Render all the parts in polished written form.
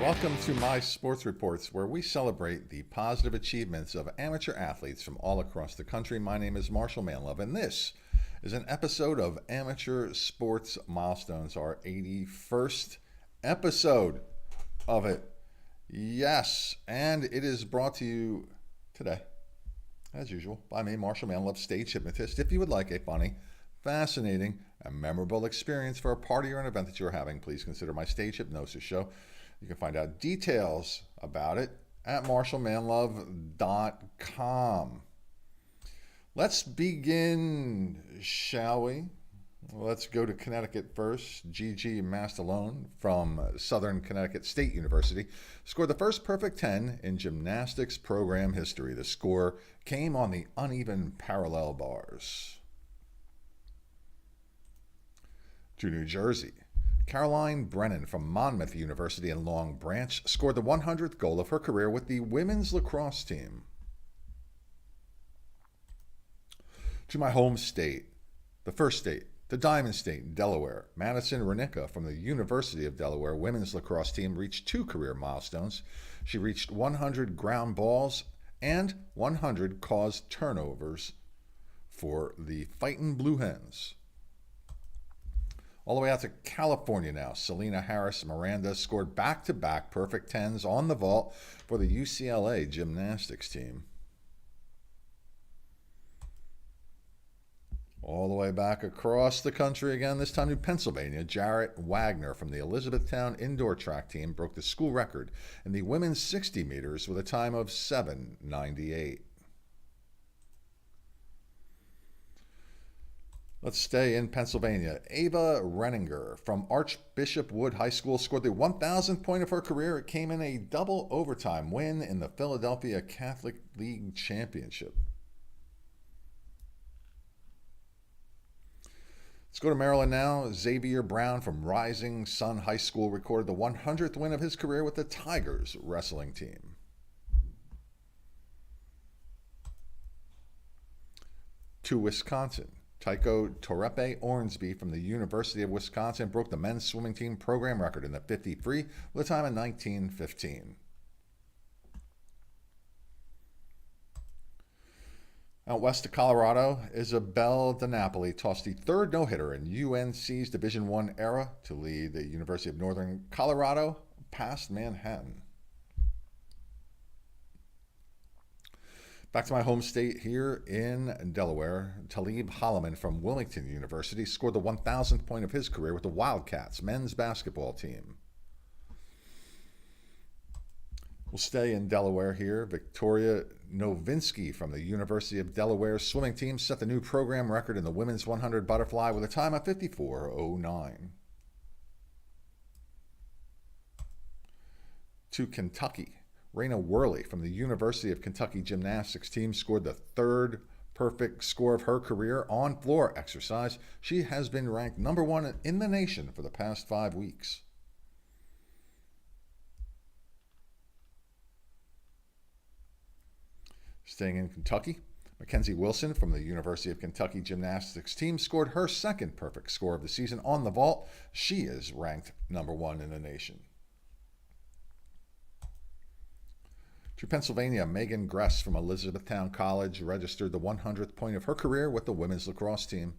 Welcome to my Sports Reports, where we celebrate the positive achievements of amateur athletes from all across the country. My name is Marshall Manlove, and this is an episode of Amateur Sports Milestones, our 81st episode of it. Yes, and it is brought to you today, as usual, by me, Marshall Manlove, stage hypnotist. If you would like a funny, fascinating, and memorable experience for a party or an event that you're having, please consider my stage hypnosis show. You can find out details about it at marshallmanlove.com. Let's begin, shall we? Let's go to Connecticut first. Gigi Mastellone from Southern Connecticut State University scored the first perfect 10 in gymnastics program history. The score came on the uneven parallel bars. To New Jersey, Caroline Brennan from Monmouth University in Long Branch scored the 100th goal of her career with the women's lacrosse team. To my home state, the first state, the Diamond State, Delaware, Madison Hranicka from the University of Delaware women's lacrosse team reached 2 career milestones. She reached 100 ground balls and 100 caused turnovers for the Fightin' Blue Hens. All the way out to California now, Selena Harris Miranda scored back-to-back perfect 10s on the vault for the UCLA Gymnastics team. All the way back across the country again, this time to Pennsylvania, Jarrett Wagner from the Elizabethtown Indoor Track team broke the school record in the women's 60 meters with a time of 7:98. Let's stay in Pennsylvania. Ava Hranicka from Archbishop Wood High School scored the 1,000th point of her career. It came in a double overtime win in the Philadelphia Catholic League Championship. Let's go to Maryland now. Xavier Brown from Rising Sun High School recorded the 100th win of his career with the Tigers wrestling team. To Wisconsin, Tycho Torepe Ornsby from the University of Wisconsin broke the men's swimming team program record in the 50 free with a time of 19:15. Out west of Colorado, Isabel DiNapoli tossed the third no-hitter in UNC's Division I era to lead the University of Northern Colorado past Manhattan. Back to my home state here in Delaware, Talib Holloman from Wilmington University scored the 1,000th point of his career with the Wildcats men's basketball team. We'll stay in Delaware here. Victoria Novinsky from the University of Delaware swimming team set the new program record in the women's 100 butterfly with a time of 54:09. To Kentucky, Raina Worley from the University of Kentucky Gymnastics team scored the third perfect score of her career on floor exercise. She has been ranked number 1 in the nation for the past 5 weeks. Staying in Kentucky, Mackenzie Wilson from the University of Kentucky Gymnastics team scored her second perfect score of the season on the vault. She is ranked number 1 in the nation. To Pennsylvania, Megan Gress from Elizabethtown College registered the 100th point of her career with the women's lacrosse team.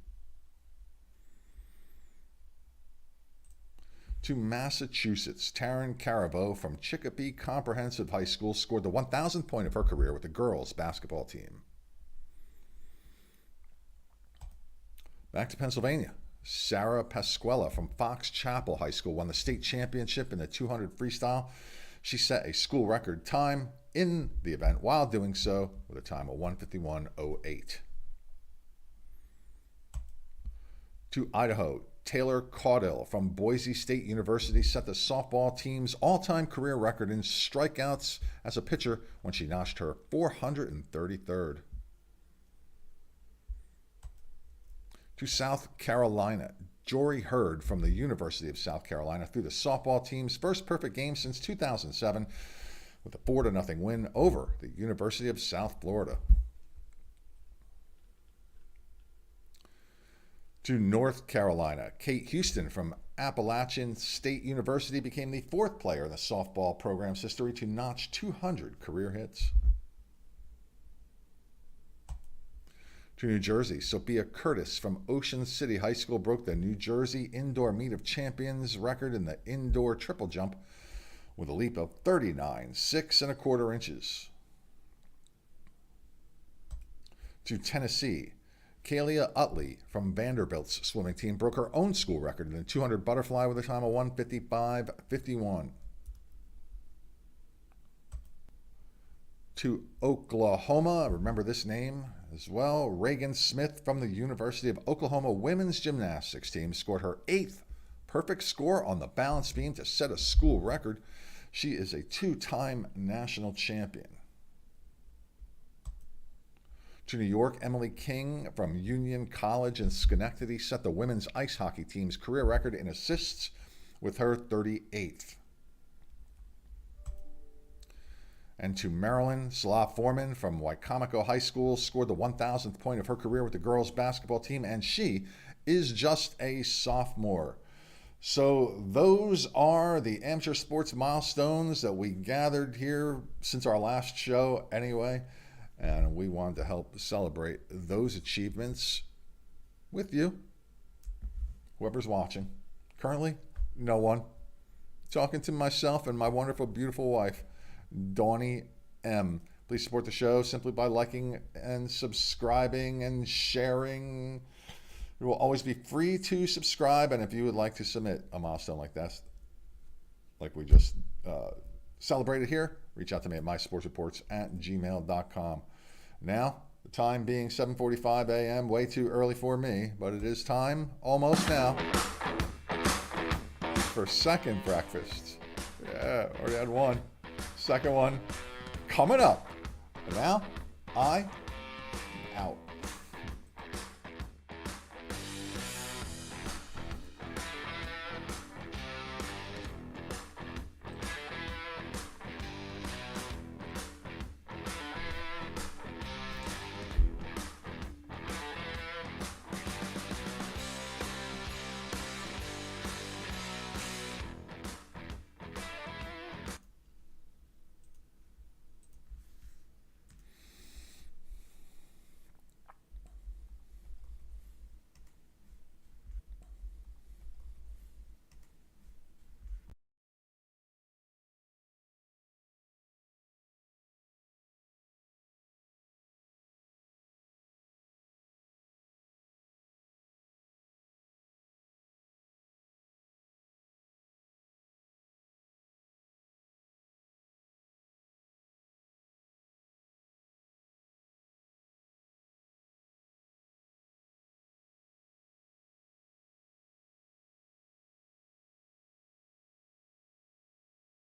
To Massachusetts, Taryn Caravo from Chicopee Comprehensive High School scored the 1,000th point of her career with the girls basketball team. Back to Pennsylvania, Sarah Pasquella from Fox Chapel High School won the state championship in the 200 freestyle. She set a school record time in the event while doing so with a time of 1:51:08. To Idaho, Taylor Caudill from Boise State University set the softball team's all-time career record in strikeouts as a pitcher when she notched her 433rd. To South Carolina, Jory Hurd from the University of South Carolina threw the softball team's first perfect game since 2007 with a 4-0 win over the University of South Florida. To North Carolina, Kate Houston from Appalachian State University became the 4th player in the softball program's history to notch 200 career hits. To New Jersey, Sophia Curtis from Ocean City High School broke the New Jersey Indoor Meet of Champions record in the indoor triple jump with a leap of 39 6¼ inches. To Tennessee, Kalia Utley from Vanderbilt's swimming team broke her own school record in the 200 butterfly with a time of 1:55.51. To Oklahoma, remember this name as well, Reagan Smith from the University of Oklahoma women's gymnastics team scored her 8th perfect score on the balance beam to set a school record. She is a 2-time national champion. To New York, Emily King from Union College in Schenectady set the women's ice hockey team's career record in assists with her 38th. And to Maryland, Salah Foreman from Wicomico High School scored the 1,000th point of her career with the girls basketball team, and she is just a sophomore. So those are the amateur sports milestones that we gathered here since our last show anyway, and we wanted to help celebrate those achievements with you, whoever's watching. Currently, no one. Talking to myself and my wonderful, beautiful wife, Dawnie M. Please support the show simply by liking and subscribing and sharing. It will always be free to subscribe, and if you would like to submit a milestone like that, like we just celebrated here, reach out to me at mysportsreports@gmail.com. Now, the time being 7:45 a.m., way too early for me, but it is time almost now for second breakfast. Yeah, already had one. Second one coming up. And now, I am out.